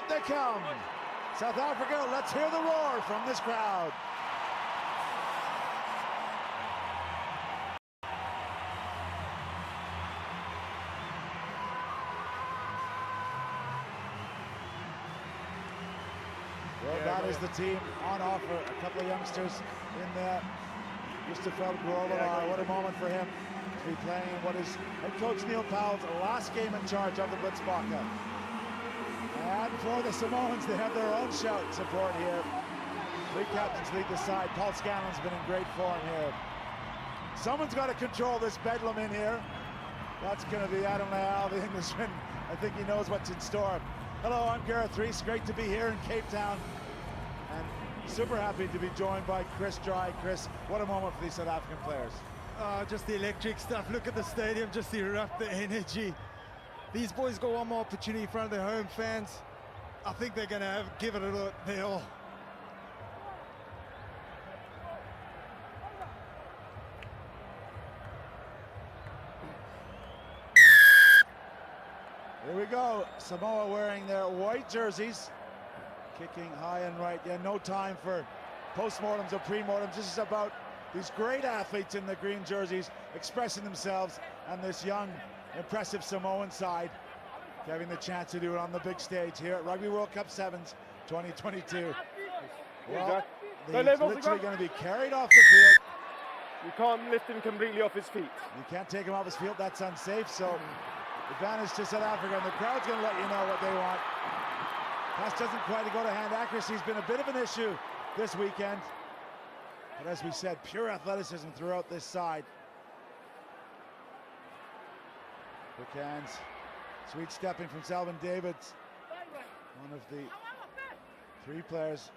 out they come. South Africa, let's hear the roar from this crowd. Well, that is the team on offer. A couple of youngsters in there. Christopher Grobbelaar, what a moment for him to be playing in what is head coach Neil Powell's last game in charge of the Blitzbokke. And for the Samoans, they have their own shout support here. Three captains lead the side. Paul Scanlon's been in great form here. Someone's got to control this bedlam in here. That's going to be Adam Leal, the Englishman. I think he knows what's in store. Hello, I'm Gareth Rees. Great to be here in Cape Town. And super happy to be joined by Chris Dry. Chris, what a moment for these South African players. Just the electric stuff. Look at the stadium, just erupt the energy. These boys got one more opportunity in front of their home fans. I think they're going to give it their all. Here we go. Samoa wearing their white jerseys. Kicking high and right. Yeah, no time for postmortems or premortems. This is about these great athletes in the green jerseys expressing themselves, and this young, impressive Samoan side having the chance to do it on the big stage here at Rugby World Cup Sevens 2022. Well, he's literally going to be carried off the field. You can't lift him completely off his feet. You can't take him off his field, that's unsafe. So advantage to South Africa, and the crowd's going to let you know what they want. Pass doesn't quite go to hand. Accuracy has been a bit of an issue this weekend. But as we said, pure athleticism throughout this side. Quick hands. Sweet stepping from Selvin Davids. One of the three players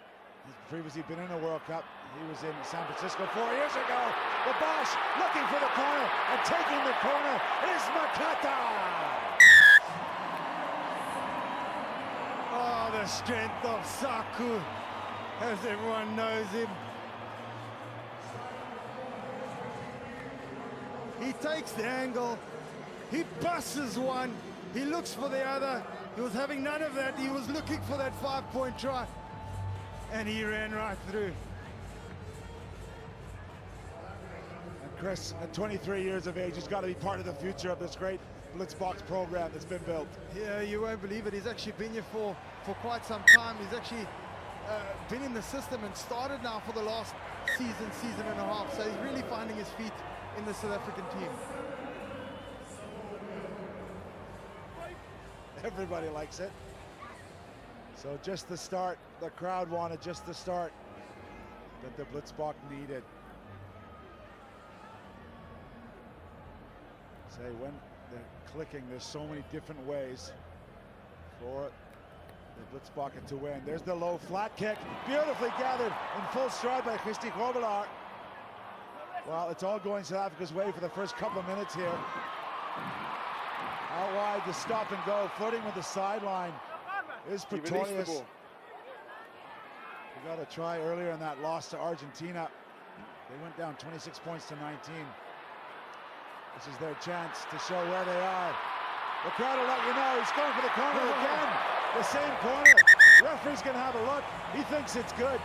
who's previously been in a World Cup. He was in San Francisco 4 years ago. The Bosch looking for the corner, and taking the corner is Makata. Oh, the strength of Saku, as everyone knows him. He takes the angle, he passes one, he looks for the other. He was having none of that. He was looking for that 5-point try, and he ran right through. And Chris, at 23 years of age, he's got to be part of the future of this great Blitzbokke program that's been built. Yeah, you won't believe it. He's actually been here for quite some time. He's actually been in the system and started now for the last season and a half. So he's really finding his feet in the South African team. Everybody likes it. So just the start, the crowd wanted just the start that the Blitzbokke needed. Say, when they're clicking, there's so many different ways for the Blitzbokke to win. There's the low flat kick, beautifully gathered in full stride by Christy Grobbelaar. Well, it's all going South Africa's way for the first couple of minutes here. Out wide, the stop and go, flirting with the sideline is Pretorius. We got a try earlier in that loss to Argentina. They went down 26 points to 19. This is their chance to show where they are. The crowd will let you know. He's going for the corner again. The same corner. Referee's going to have a look. He thinks it's good.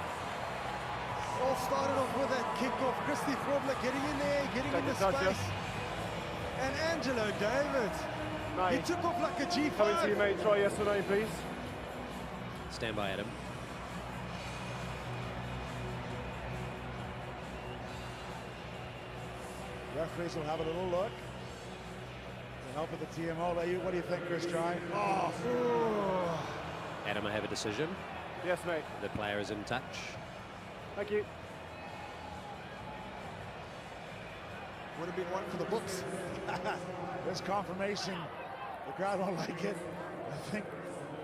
All started off with that kick off. Christy Grobbelaar getting in there, getting in the space. And Angelo David, he took off like a G5. Coming to you, mate. Try yes or no, please. Stand by, Adam. Referees will have a little look. The help of the TMO. What do you think, Chris Dry? Oh. Adam, I have a decision. Yes, mate. The player is in touch. Thank you. Would have been one for the books. There's confirmation. The crowd won't like it. I think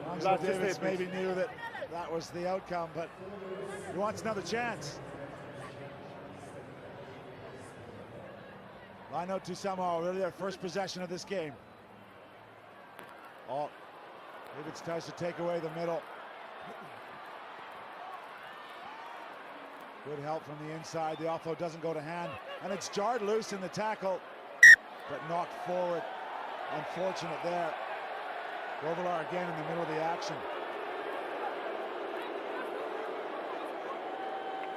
Angelo Davids maybe knew that that was the outcome, but he wants another chance. Line out to Samoa, really their first possession of this game. Oh, Davids tries to take away the middle. Good help from the inside. The offload doesn't go to hand, and it's jarred loose in the tackle, but knocked forward. Unfortunate there. Grobbelaar again in the middle of the action.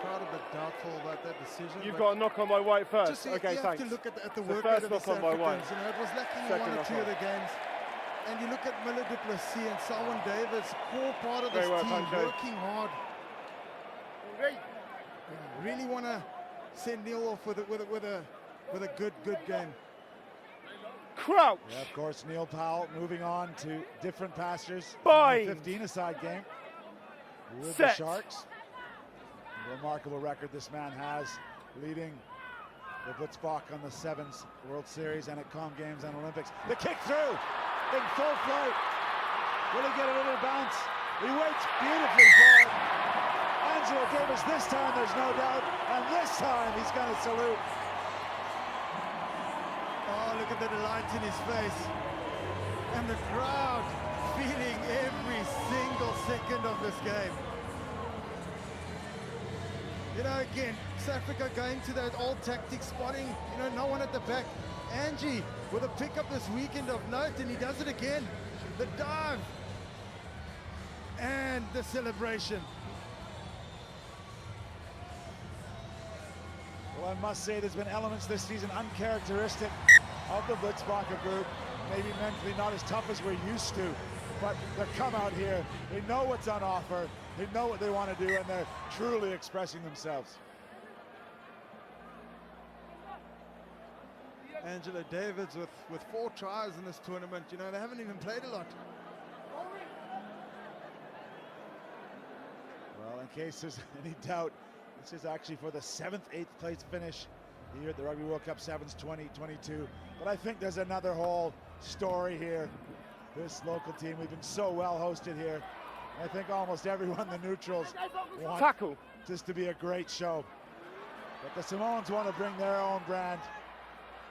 crowd a bit doubtful about that decision. You've but got a knock on by White first. just Okay, you thanks. have to look at the So work first rate of the knock South on by White. Africans. You know, it was lacking in Second one or knock two on. of the games. And you look at Miller Du Plessis and Selwyn Davis, core part of this Very well, team, Pancho. working hard. Really want to send Neil off with a good game. Crouch. Yeah, of course, Neil Powell moving on to different pastures. Bind. 15-a-side game with Set. the Sharks. Remarkable record this man has, leading the Blitzbach on the Sevens World Series and at Com Games and Olympics. The kick through in full flight. Will he get a little bounce? He waits beautifully for it. Angelo Davis this time, there's no doubt, and this time he's going to salute. Oh, look at the delight in his face. And the crowd feeling every single second of this game. You know, again, South Africa going to that old tactic, spotting, you know, no one at the back. Angie with a pickup this weekend of note, and he does it again. The dive and the celebration. Well, I must say there's been elements this season uncharacteristic of the Blitzbacher group. Maybe mentally not as tough as we're used to, but they come out here, they know what's on offer, they know what they want to do, and they're truly expressing themselves. Angelo Davids with 4 tries in this tournament. You know, they haven't even played a lot. Well, in case there's any doubt, this is actually for the 7th, 8th place finish here at the Rugby World Cup Sevens 2022. But I think there's another whole story here. This local team, we've been so well hosted here. I think almost everyone, the neutrals, want Tackle. this to be a great show. But the Samoans want to bring their own brand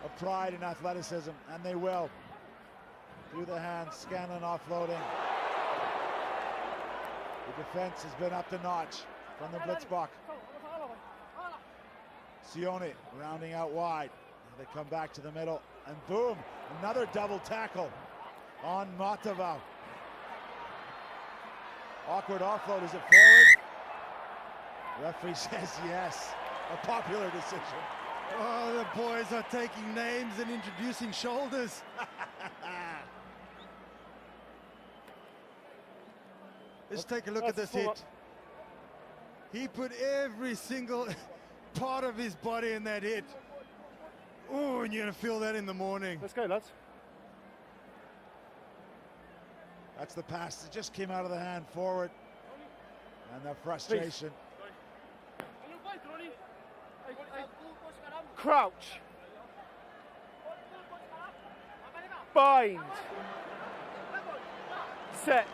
of pride and athleticism, and they will. Through the hands, Scanlon offloading. The defense has been up to notch from the Blitzbach. Sione rounding out wide. They come back to the middle, and boom, another double tackle on Matavao. Awkward offload, is it forward? Referee says yes, a popular decision. Oh, the boys are taking names and introducing shoulders. Let's take a look at That's this full hit. He put every single part of his body in that hit. Oh, and you're gonna feel that in the morning. Let's go, lads. That's the pass that just came out of the hand forward. And the frustration. Crouch. Bind. Set.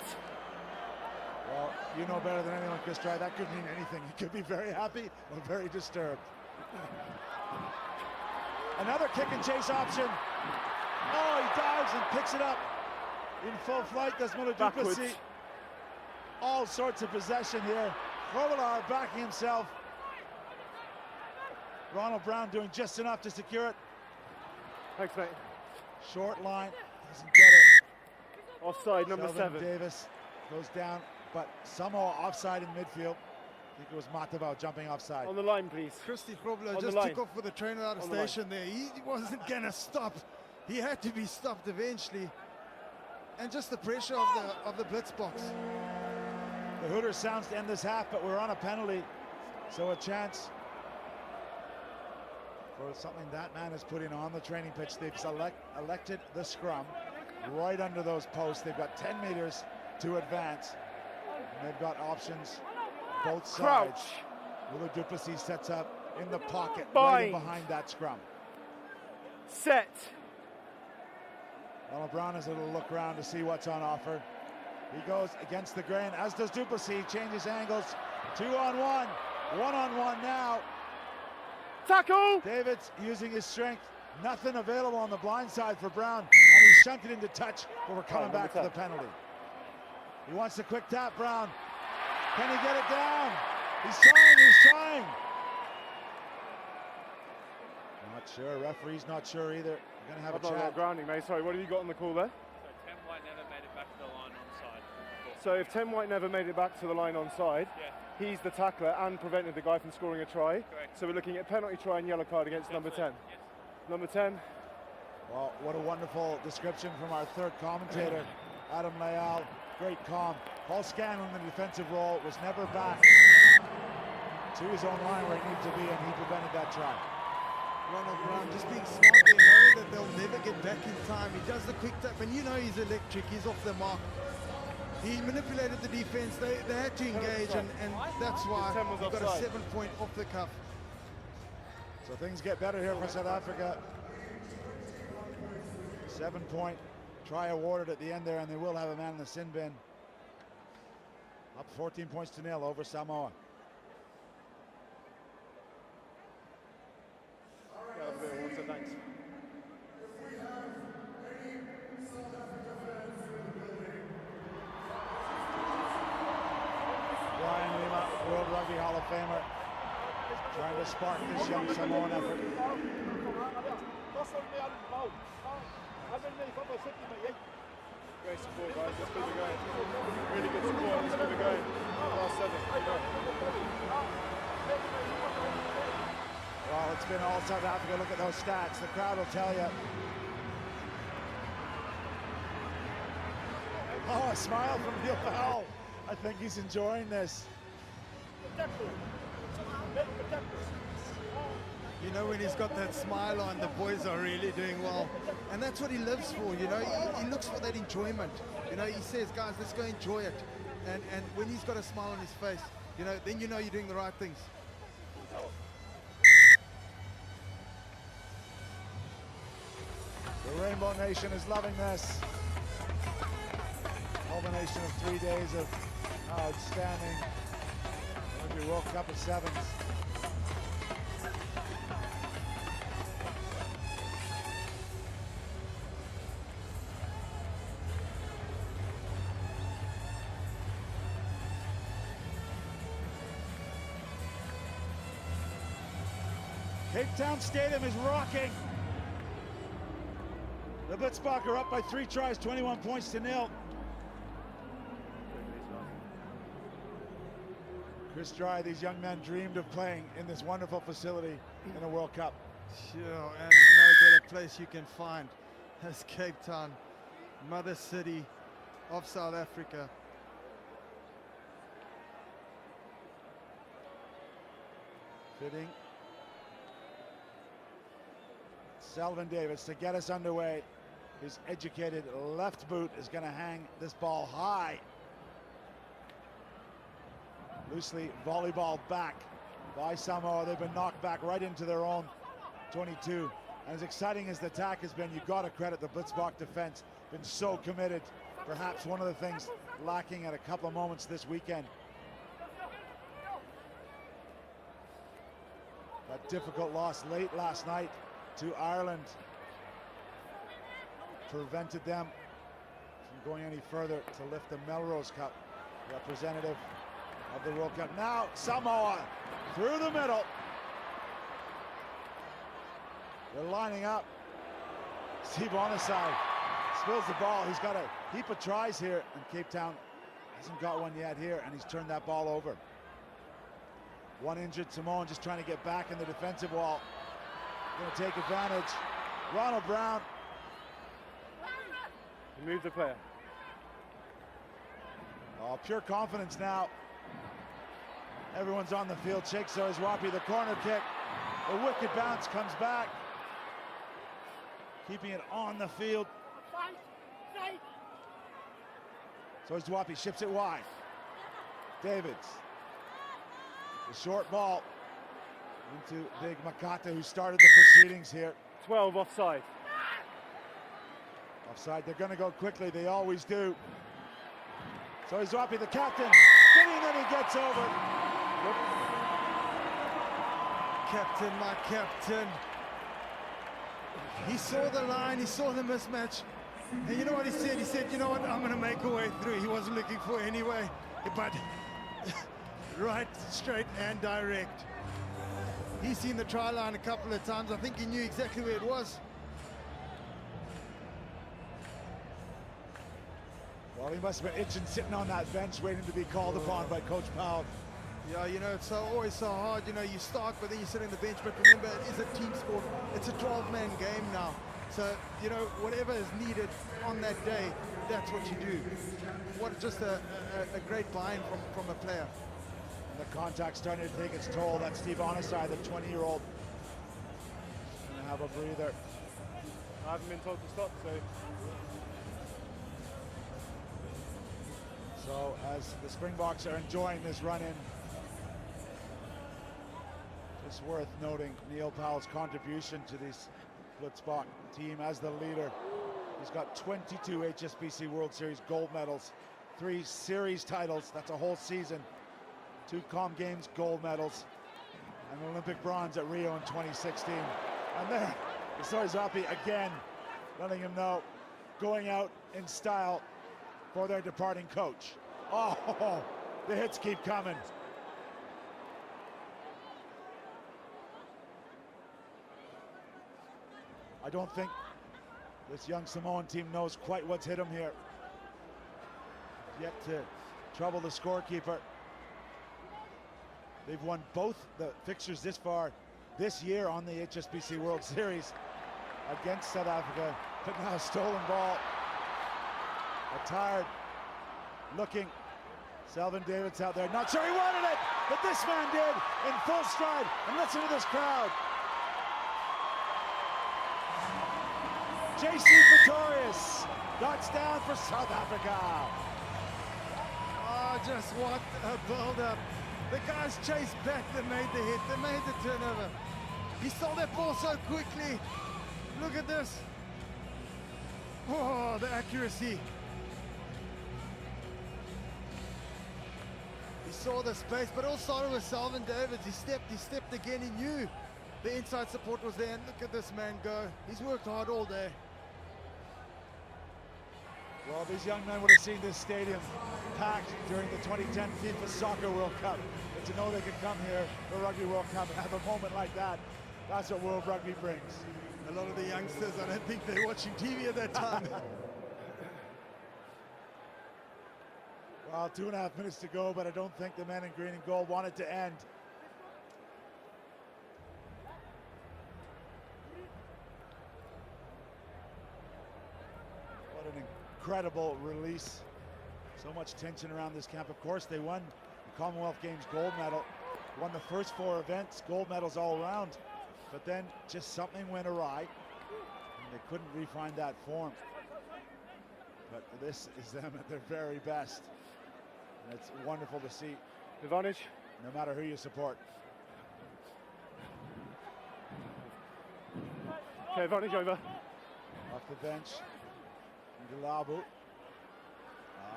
Well, you know better than anyone, Chris Dry, that could mean anything. He could be very happy or very disturbed. Another kick and chase option. Oh, he dives and picks it up. In full flight, does Miller Du Backwards. Plessis. All sorts of possession here. Robillard backing himself. Ronald Brown doing just enough to secure it. Thanks, mate. Short line, doesn't get it. Offside, number Selvin 7. Davis goes down, but somehow offside in midfield. I think it was Matavao jumping offside. On the line, please. Christy Grobler On just the line. took off with the trainer out of On the line. station there. He wasn't gonna stop. He had to be stopped eventually. And just the pressure of the blitz box. The Hooters sounds to end this half, but we're on a penalty. So a chance for something that man is putting on the training pitch. They've elected the scrum right under those posts. They've got 10 meters to advance. And they've got options both sides. Crouch. Miller Du Plessis sets up in the pocket right Bind. in behind that scrum. Set. Ronald Brown has a little look around to see what's on offer. He goes against the grain, as does Du Plessis. Changes angles. 2-on-1. 1-on-1 now. Tackle. Davids using his strength. Nothing available on the blind side for Brown. And he's shunted into touch, but we're coming back for the penalty. He wants a quick tap, Brown. Can he get it down? He's trying. Not sure. Referee's not sure either. We're going to have a chat. Grounding, mate. Sorry, what have you got on the call there? So 10 White never made it back to the line on side. So if 10 White never made it back to the line on side, Yeah. He's the tackler and prevented the guy from scoring a try. Correct. So we're looking at penalty try and yellow card against number 10. Yes. Number 10. Well, what a wonderful description from our third commentator, Adam Leal. Great calm. Paul Scanlon in the defensive role was never back to his own line where he needed to be, and he prevented that try. Ronald Brown just being smart. They know that they'll never get back in time. He does the quick tap, and you know he's electric. He's off the mark. He manipulated the defense. They had to engage, and that's why His 10 was he got a offside. 7-point off the cuff. So things get better here for South Africa. 7-point try awarded at the end there, and they will have a man in the sin bin. Up 14 points to 0 over Samoa. Yeah, that's a bit of water, thanks. Brian Lima, World Rugby Hall of Famer, trying to spark this young Samoan effort. Great support, guys. Let's keep it going. Really good support. Let's keep it going. Last 7. Well, it's been all South Africa. Look at those stats. The crowd will tell you. Oh, a smile from Neil Powell. I think he's enjoying this. You know, when he's got that smile on, the boys are really doing well. And that's what he lives for, you know. He looks for that enjoyment. You know, he says, guys, let's go enjoy it. And when he's got a smile on his face, you know, then you know you're doing the right things. The Rainbow Nation is loving this. Culmination of 3 days of outstanding Rugby World Cup of Sevens. Cape Town Stadium is rocking. The Blitzbach are up by 3 tries, 21 points to 0. Chris Dry, these young men dreamed of playing in this wonderful facility in a World Cup. Sure, and no better place you can find as Cape Town, mother city of South Africa. Fitting. Selvin Davis to get us underway. His educated left boot is going to hang this ball high. Loosely volleyball back by Samoa. They've been knocked back right into their own 22. And as exciting as the attack has been, you've got to credit the Blitzbach defense. Been so committed. Perhaps one of the things lacking at a couple of moments this weekend. That difficult loss late last night to Ireland prevented them from going any further to lift the Melrose Cup, representative of the World Cup. Now Samoa through the middle. They're lining up. Steve Onisai spills the ball. He's got a heap of tries here, and Cape Town hasn't got one yet here, and he's turned that ball over. One injured Samoan just trying to get back in the defensive wall. Going to take advantage. Ronald Brown. Remove the player. Oh, pure confidence now. Everyone's on the field. Sheikh Soizwapi, the corner kick. A wicked bounce comes back. Keeping it on the field. Soizwapi ships it wide. Davids. The short ball into Big Makata, who started the proceedings here. 12 offside. Offside, they're going to go quickly, they always do. Soizwapi, the captain, spinning, then he gets over. Captain, my captain. He saw the line, he saw the mismatch. And you know what he said? He said, you know what, I'm going to make a way through. He wasn't looking for any way, but right, straight and direct. He's seen the try line a couple of times. I think he knew exactly where it was. Well, he must have been itching, sitting on that bench, waiting to be called upon by Coach Powell. Yeah, you know, it's always so hard. You know, you start, but then you sit on the bench. But remember, it is a team sport. It's a 12-man game now. So, you know, whatever is needed on that day, that's what you do. What just a great buy-in from a player. And the contact's starting to take its toll. That's Steve Onisai, the 20-year-old. Gonna have a breather. I haven't been told to stop, so So as the Springboks are enjoying this run-in, it's worth noting Neil Powell's contribution to this Blitzbok team as the leader. He's got 22 HSBC World Series gold medals, 3 series titles, that's a whole season, 2 Com Games gold medals, and Olympic bronze at Rio in 2016. And there, Zapi again, letting him know, going out in style for their departing coach. Oh, the hits keep coming. I don't think this young Samoan team knows quite what's hit them here. Yet to trouble the scorekeeper. They've won both the fixtures this far this year on the HSBC World Series against South Africa, but now a stolen ball. A tired looking Selvin Davids out there. Not sure he wanted it, but this man did in full stride. And listen to this crowd. JC Pretorius, dots down for South Africa. Oh, just what a build-up. The guys chased back, they made the hit, they made the turnover. He stole that ball so quickly. Look at this. Oh, the accuracy. He saw the space, but it all started with Selvin Davids. He stepped again, he knew the inside support was there, and look at this man go. He's worked hard all day. Well, these young men would have seen this stadium packed during the 2010 FIFA Soccer World Cup. But to know they could come here for Rugby World Cup and have a moment like that, that's what World Rugby brings. A lot of the youngsters, I don't think they're watching TV at that time. Well, 2.5 minutes to go, but I don't think the men in green and gold want it to end. What an incredible release. So much tension around this camp. Of course, they won the Commonwealth Games gold medal, won the first 4 events, gold medals all around. But then just something went awry, and they couldn't refine that form. But this is them at their very best. And it's wonderful to see, advantage. no matter who you support. Okay, advantage over. Off the bench, Ngulabu.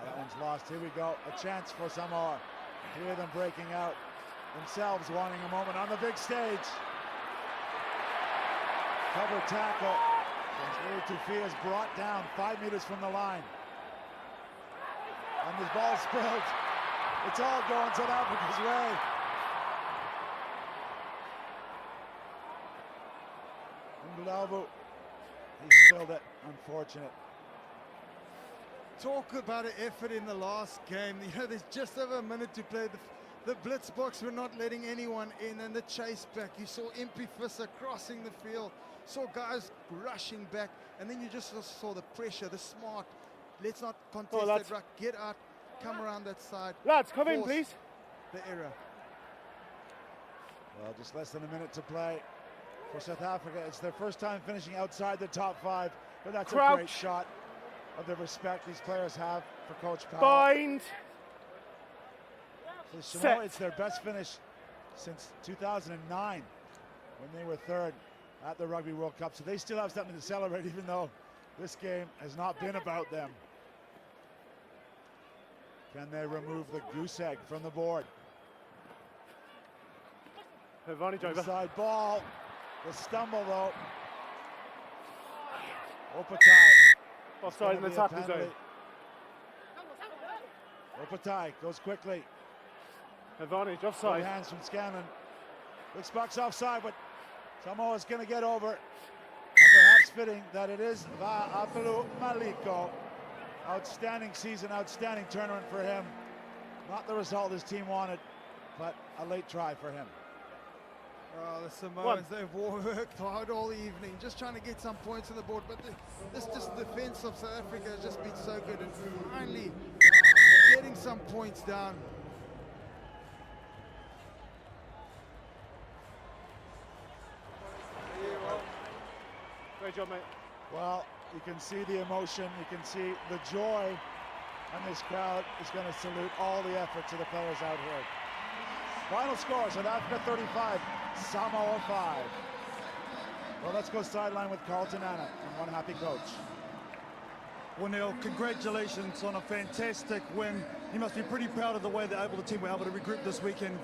That one's lost. Here we go. A chance for Samoa. 3 of them breaking out, themselves wanting a moment on the big stage. Cover tackle. Tufi is brought down 5 meters from the line. And this ball spilled. It's all going South Africa's way. Ngulabu, he spilled it. Unfortunate. Talk about an effort in the last game. You know, there's just over a minute to play. The Blitzboks were not letting anyone in, and the chase back. You saw Impy Visser crossing the field, saw guys rushing back, and then you just saw the pressure, the smart. Let's not contest that ruck. Get out, come around that side. Lads, come in, please. The error. Well, just less than a minute to play for South Africa. It's their first time finishing outside the top 5, but that's a great shot of the respect these players have for Coach Powell. Bind. For Samoa, it's their best finish since 2009 when they were 3rd at the Rugby World Cup. So they still have something to celebrate, even though this game has not been about them. Can they remove the goose egg from the board? Advantage over. Inside ball. The stumble though. Opatai. Offside in the tackle zone. Opatai goes quickly. Advantage, Good offside. hands from Scanlon. Looks box offside, but Samoa's going to get over. And perhaps fitting that it is Va'apelu Maliko. Outstanding season, outstanding tournament for him. Not the result his team wanted. but a late try for him. Oh, the Samoans, they've worked hard all evening, just trying to get some points on the board, but this defense of South Africa has just been so good, and finally getting some points down. Great job, mate. Well, you can see the emotion, you can see the joy, and this crowd is going to salute all the efforts of the players out here. Final score, South Africa 35, Samoa 5. Well, let's go sideline with Carlton Anna and one happy coach. Well, Neil, congratulations on a fantastic win. You must be pretty proud of the way the team were able to regroup this weekend.